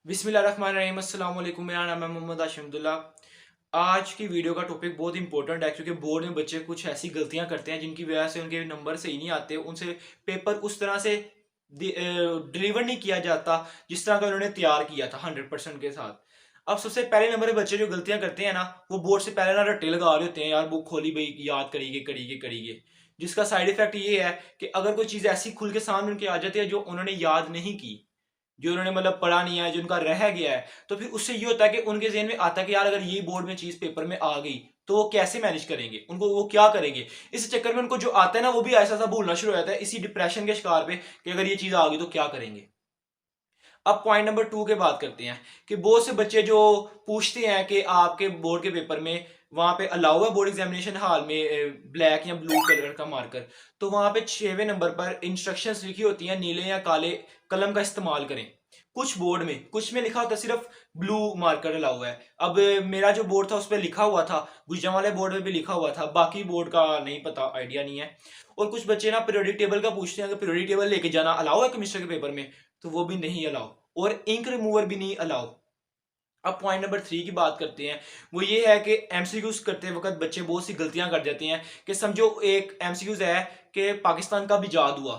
बिस्मिल्लाहिर्रहमानिर्रहीम, अस्सलाम वालेकुम। मेरा नाम है मोहम्मद आशिमुद्दीन। आज की वीडियो का टॉपिक बहुत इंपॉर्टेंट है क्योंकि बोर्ड में बच्चे कुछ ऐसी गलतियां करते हैं जिनकी वजह से उनके नंबर सही नहीं आते, उनसे पेपर उस तरह से डिलीवर नहीं किया जाता जिस तरह का उन्होंने तैयार किया था 100% के साथ। अब सबसे पहले नंबर पे बच्चे जो गलतियां करते हैं ना, वो बोर्ड से पहले ना रट्टे लगा रहे होते हैं, यार बुक खोली भाई याद करिए करिए करिए। जिसका साइड इफेक्ट ये है कि अगर कोई चीज़ ऐसी खुल के सामने उनके आ जाती है जो उन्होंने याद नहीं की, जो उन्होंने मतलब पढ़ा नहीं है, जो उनका रह गया है, तो फिर उससे ये होता है कि उनके ज़हन में आता है कि यार अगर ये बोर्ड में चीज़ पेपर में आ गई तो वो कैसे मैनेज करेंगे, उनको वो क्या करेंगे। इस चक्कर में उनको जो आता है ना वो भी ऐसा ऐसा भूलना शुरू हो जाता है इसी डिप्रेशन के शिकार पे कि अगर ये चीज़ आ गई तो क्या करेंगे। अब पॉइंट नंबर 2 के बात करते हैं कि बहुत से बच्चे जो पूछते हैं कि आपके बोर्ड के पेपर में वहां पे अलाउ है बोर्ड एग्जामिनेशन हॉल में ब्लैक या ब्लू कलर का मार्कर, तो वहां पे 6वें नंबर पर इंस्ट्रक्शंस लिखी होती हैं नीले या काले कलम का इस्तेमाल करें। कुछ बोर्ड में कुछ में लिखा होता है सिर्फ ब्लू मार्कर अलाउ है। अब मेरा जो बोर्ड था उस पर लिखा हुआ था, गुजरांवाले बोर्ड में भी लिखा हुआ था, बाकी बोर्ड का नहीं पता, आइडिया नहीं है। और कुछ बच्चे ना पीरियोडिक टेबल का पूछते हैं कि पीरियोडिक टेबल लेके जाना अलाउ है केमिस्ट्री के पेपर में, तो वो भी नहीं अलाउ, और इंक रिमूवर भी नहीं अलाउ। अब पॉइंट नंबर 3 की बात करते हैं, वो ये है कि एमसीक्यूज करते वक्त बच्चे बहुत सी गलतियां कर जाते हैं। कि समझो एक एमसीक्यूज है कि पाकिस्तान का इजाद हुआ,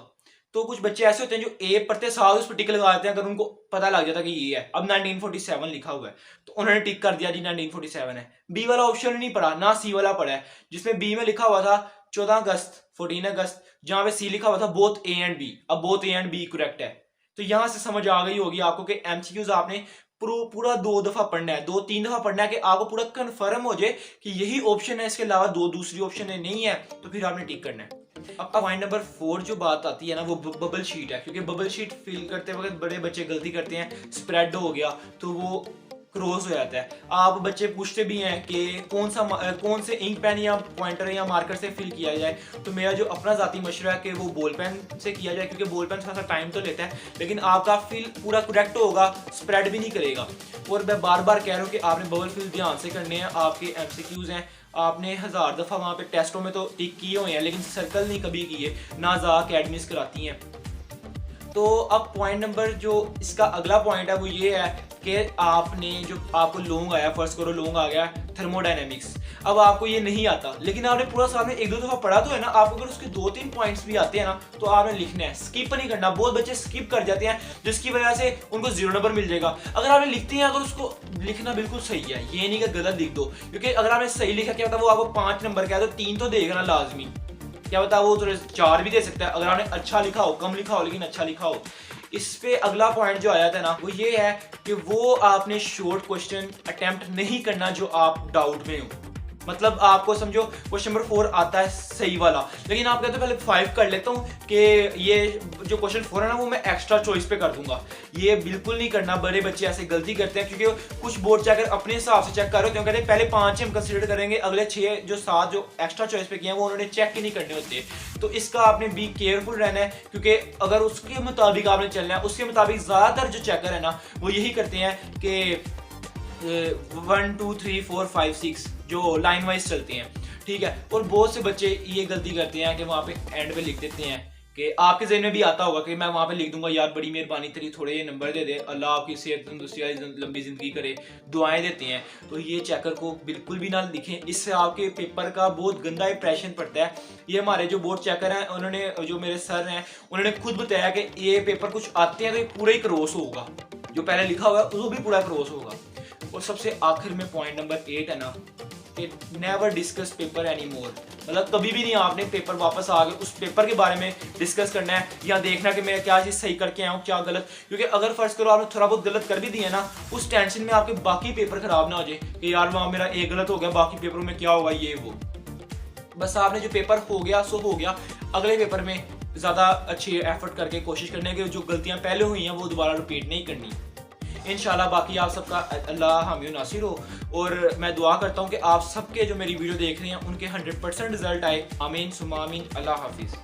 तो कुछ बच्चे ऐसे होते हैं जो ए पढ़ते साल उस पर टिक लगा देते हैं अगर उनको पता लग जाता कि ये है। अब 1947 लिखा हुआ है तो उन्होंने टिक कर दिया जी 1947 है। बी वाला ऑप्शन नहीं पढ़ा, ना सी वाला पढ़ा है, जिसमें बी में लिखा हुआ था 14 अगस्त 14 अगस्त, जहां पे सी लिखा हुआ था बोथ ए एंड बी। अब both A and B correct है, तो यहां से समझ आ गई होगी आपको कि एमसीक्यूज आपने पूरा 2 दफा पढ़ना है, 2-3 दफा पढ़ना है कि आपको पूरा कंफर्म हो जाए कि यही ऑप्शन है, इसके अलावा दो दूसरी ऑप्शन नहीं है, तो फिर आपने टिक करना है। अब पॉइंट नंबर 4 जो बात आती है ना, वो बबल शीट है, क्योंकि बबल शीट फिल करते वक्त बड़े बच्चे गलती करते हैं, स्प्रेड हो गया तो वो क्रॉस हो जाता है। आप बच्चे पूछते भी हैं कि कौन से इंक पेन या पॉइंटर या मार्कर से फिल किया जाए, तो मेरा जो अपना ज़ाती मशवरा है कि वो बॉल पेन से किया जाए, क्योंकि बॉल पेन थोड़ा सा टाइम तो लेता है लेकिन आपका फिल पूरा करेक्ट होगा, स्प्रेड भी नहीं करेगा। और मैं बार बार कह रहा हूँ कि आपने बबल फिल ध्यान से करने हैं। आपके एमसीक्यूज हैं, आपने 1000 दफ़ा वहाँ पे टेस्टों में तो टिक किए हुए हैं लेकिन सर्कल नहीं कभी किए, ना जा अकेडमीज कराती हैं। तो अब पॉइंट नंबर जो इसका अगला पॉइंट है वो ये है कि आपने जो आपको लॉन्ग आया, फर्स्ट करो लॉन्ग आ गया थर्मोडायनेमिक्स, अब आपको ये नहीं आता लेकिन आपने पूरा साल में 1-2 दफा पढ़ा तो है ना, आपको अगर उसके 2-3 पॉइंट्स भी आते हैं ना तो आपने लिखना है, स्किप नहीं करना। बहुत बच्चे स्किप कर जाते हैं जिसकी वजह से उनको 0 नंबर मिल जाएगा। अगर आपने लिखते हैं, अगर उसको लिखना बिल्कुल सही है, ये नहीं कि गलत लिख दो, क्योंकि अगर आपने सही लिखा क्या पता वो आपको 5 नंबर का है तो 3 तो देगा ना लाजमी, क्या बता वो थोड़े 4 भी दे सकता है अगर आपने अच्छा लिखा हो, कम लिखा हो लेकिन अच्छा लिखा हो। इस पे अगला पॉइंट जो आया था ना वो ये है कि वो आपने शॉर्ट क्वेश्चन अटेम्प्ट नहीं करना जो आप डाउट में हो। मतलब आपको समझो क्वेश्चन नंबर 4 आता है सही वाला, लेकिन आप कहते हो पहले 5 कर लेता हूँ कि ये जो क्वेश्चन 4 है ना वो मैं एक्स्ट्रा चॉइस पे कर दूंगा। ये बिल्कुल नहीं करना, बड़े बच्चे ऐसे गलती करते हैं क्योंकि कुछ बोर्ड चेकर अपने हिसाब से चेक कर रहे होते हैं, कहते हैं पहले 5 हम कंसिडर करेंगे, अगले 6 जो 7 जो एक्स्ट्रा चॉइस पे किए हैं वो उन्होंने चेक ही नहीं करने होते। तो इसका आपने बी केयरफुल रहना है, क्योंकि अगर उसके मुताबिक आपने चलना है, उसके मुताबिक ज़्यादातर जो चेकर है ना वो यही करते हैं कि 1 2 3 4 5 6 जो लाइन वाइज चलते हैं, ठीक है। और बहुत से बच्चे ये गलती करते हैं कि वहाँ पे एंड पे लिख देते हैं कि आपके जहन में भी आता होगा कि मैं वहाँ पे लिख दूंगा यार बड़ी मेहरबानी तेरी, थोड़े ये नंबर दे दे, अल्लाह आपकी सेहत तंदुरुस्ती लंबी ज़िंदगी करे, दुआएं देते हैं। तो ये चेकर को बिल्कुल भी ना लिखें, इससे आपके पेपर का बहुत गंदा इंप्रेशन पड़ता है। ये हमारे जो बोर्ड चेकर हैं उन्होंने, जो मेरे सर हैं उन्होंने खुद बताया कि ये पेपर कुछ आते हैं तो ये पूरा ही क्रॉस होगा, जो पहले लिखा हुआ है वो भी पूरा क्रॉस होगा। और सबसे आखिर में पॉइंट नंबर 8 है ना कि never discuss paper any more, मतलब कभी भी नहीं आपने पेपर वापस आ गए उस पेपर के बारे में डिस्कस करना है या देखना कि मैं क्या चीज़ सही करके आया हूँ क्या गलत, क्योंकि अगर फर्ज करो आपने थोड़ा बहुत गलत कर भी दिया ना, उस टेंशन में आपके बाकी पेपर खराब ना हो जाए कि यार वहाँ मेरा एक गलत हो गया बाकी पेपरों में क्या होगा ये वो। बस आपने जो पेपर हो गया सो हो गया, अगले पेपर में ज़्यादा अच्छी एफर्ट करके कोशिश करने की जो गलतियाँ पहले हुई हैं वो दोबारा रिपीट नहीं करनी इंशाल्लाह। बाकी आप सबका अल्लाह हामी नासिर हो, और मैं दुआ करता हूँ कि आप सबके जो मेरी वीडियो देख रहे हैं उनके 100% रिजल्ट आए। आमीन सुमा आमीन। अल्लाह हाफिज़।